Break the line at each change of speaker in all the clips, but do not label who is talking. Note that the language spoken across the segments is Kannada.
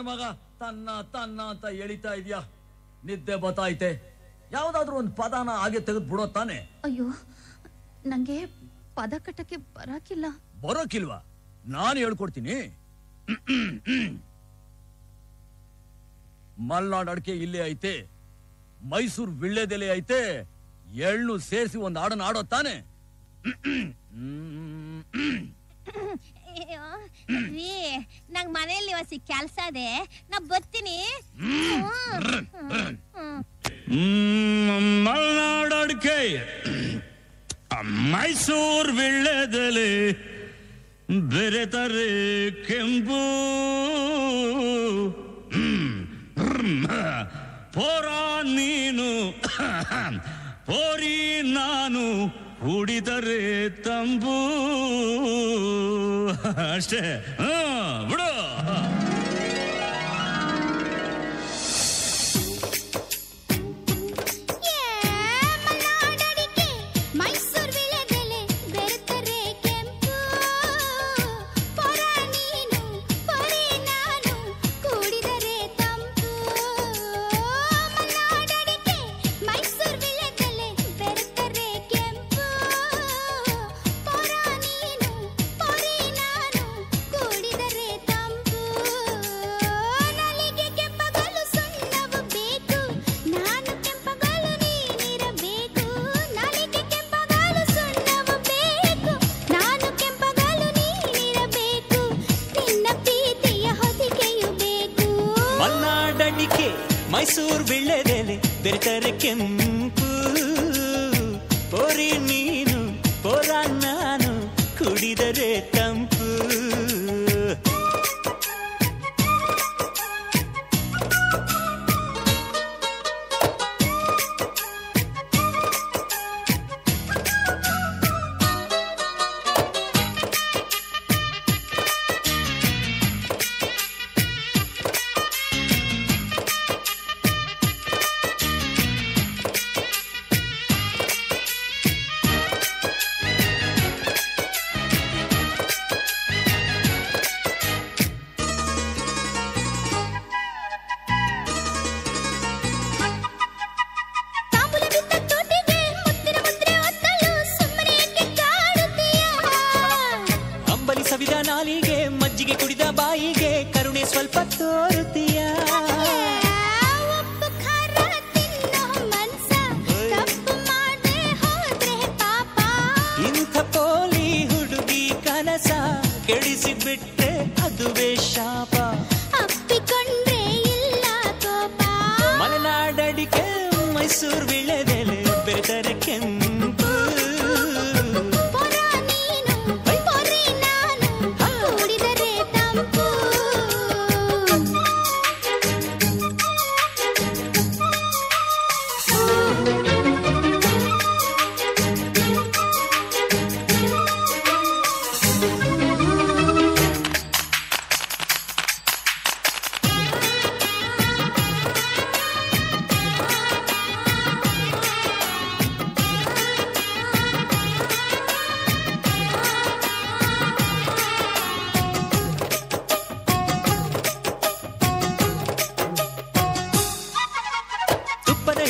ಮಗ ತನ್ನ ತನ್ನ ಅಂತ ಎಳಿತಾ ಇದೆಯಾ? ನಿದ್ದೆ ಬತ್ತಾಯ್ತೆ. ಯಾವ್ದಾದ್ರು ಒಂದು ಪದನ ಹಾಗೆ ತೆಗೆದು ಬಿಡೋ ತಾನೆ.
ಅಯ್ಯೋ, ನಂಗೆ ಪದ ಕಟ್ಟಕ್ಕೆ ಬರೋಕಿಲ್ವಾ?
ನಾನು ಹೇಳ್ಕೊಡ್ತೀನಿ. ಮಲ್ನಾಡ್ ಅಡಿಕೆ ಇಲ್ಲೇ ಐತೆ, ಮೈಸೂರು ವಿಳ್ಳೆದೆಲೆ ಐತೆ, ಎಳ್ಳು ಸೇರಿಸಿ ಒಂದು ಹಾಡನ್ನ ಆಡೋ ತಾನೆ.
ನಂಗ್ ಮನೆಯಲ್ಲಿ ಹೊಸಿ ಕೆಲ್ಸ ಇದೆ, ನಾ ಬರ್ತೀನಿ.
ಮಲ್ನಾಡ್ ಅಡಿಕೆ, ಮೈಸೂರು ವಿಳ್ಳೆದೆಲೆ, ಬೆರೆತರೆ ಕೆಂಪು, ಪೋರ ನೀನು ಪೋರಿ ನಾನು, ಕುಡಿದರೆ ತಂಬು. ಅಷ್ಟೇ, ಬಿಡು.
ಮೈಸೂರು ವಿಳ್ಳೆದೆಲೆ ಬೆರೆತರೆ ಕೆಂಪು, ಪೋರಿ ನೀನು ಪೋರ ನಾನು, ಕುಡಿದರೆ ತಂಪು. ನಾಲಿಗೆ ಮಜ್ಜಿಗೆ ಕುಡಿದ ಬಾಯಿಗೆ ಕರುಣೆ ಸ್ವಲ್ಪ ತೋರುತ್ತೀಯ. ಇಂಥ ಪೋಲಿ ಹುಡುಗಿ ಕನಸ ಕೆಡಿಸಿಬಿಟ್ರೆ ಅದುವೇ ಶಾಪ. ಅಪ್ಪಿಕೊಂಡ್ರೆ ಇಲ್ಲ ಕೋಪ. ಮಲೆನಾಡಡಿಕೆ ಮೈಸೂರು ವಿಳ್ಳೆದೆಲೆ ಬೆರೆತರೆ ಕೆಂಪು,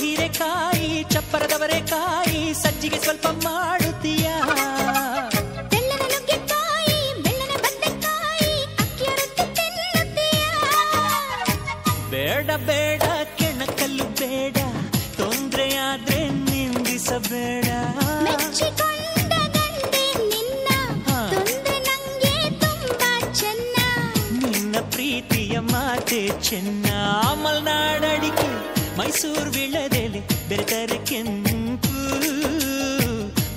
ಹೀರೆಕಾಯಿ ಚಪ್ಪರದವರೆಕಾಯಿ ಸಜ್ಜಿಗೆ ಸ್ವಲ್ಪ ಮಾಡುತ್ತೀಯ. ಬೆಳ್ಳನ ನುಗ್ಗೆಕಾಯಿ ಬೆಳ್ಳನ ಬದನೆಕಾಯಿ ಅಕ್ಕಿಯ ರೊಟ್ಟಿ ತಿನ್ನುತ್ತೀಯ. ಬೇಡ ಬೇಡ ಕೆಣಕಲ್ಲು ಬೇಡ, ತೊಂದ್ರೆಯಾದ್ರೆ ನಿಂದಿಸಬೇಡ. ಮೆಚ್ಚಿಕೊಂಡ ಗಂಡೆ ನಿನ್ನ, ತೊಂದ್ರೆ ನಂಗೆ ತುಂಬಾ ಚೆನ್ನ. ನಿನ್ನ ಪ್ರೀತಿಯ ಮಾತೆ ಚೆನ್ನ. ಮಲ್ನಾಡಡಿಕೆ ಮೈಸೂರು ವಿಳ್ಳೆದೆಲೆ ಬೆರೆತರೆ ಕೆಂಪು,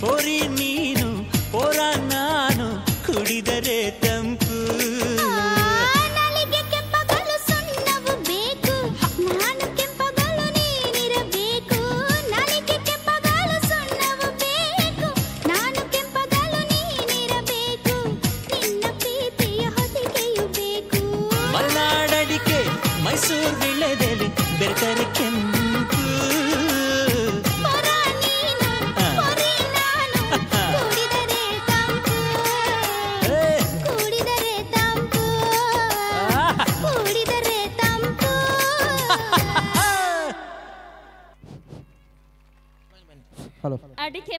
ಪೋರಿ ನೀನು ಪೋರ ನಾನು, ಕುಡಿದರೆ ತಂಪು. ನಾಲಿಗೆ ಕೆಂಪಗಲು ಸುಣ್ಣವು ಬೇಕು, ನಾನು ಕೆಂಪಗಲು ನೀನಿರಬೇಕು. ನಾಲಿಗೆ ಕೆಂಪಗಲು ಸುಣ್ಣವು ಬೇಕು, ನಾನು ಕೆಂಪಗಲು ನೀನಿರಬೇಕು. ನಿನ್ನ ಪ್ರೀತಿಯ ಹೊದಿಕೆಯು ಬೇಕು. ಮಲ್ನಾಡಡಿಕೆ ಮೈಸೂರು ವಿಳ್ಳೆದೆಲೆ ಬೆರೆತರೆ ಕೆಂಪು, ಪೋರ ನೀನು ಪೋರಿ ನಾನು,
ಹಲೋ
ಅಡಿಕೆ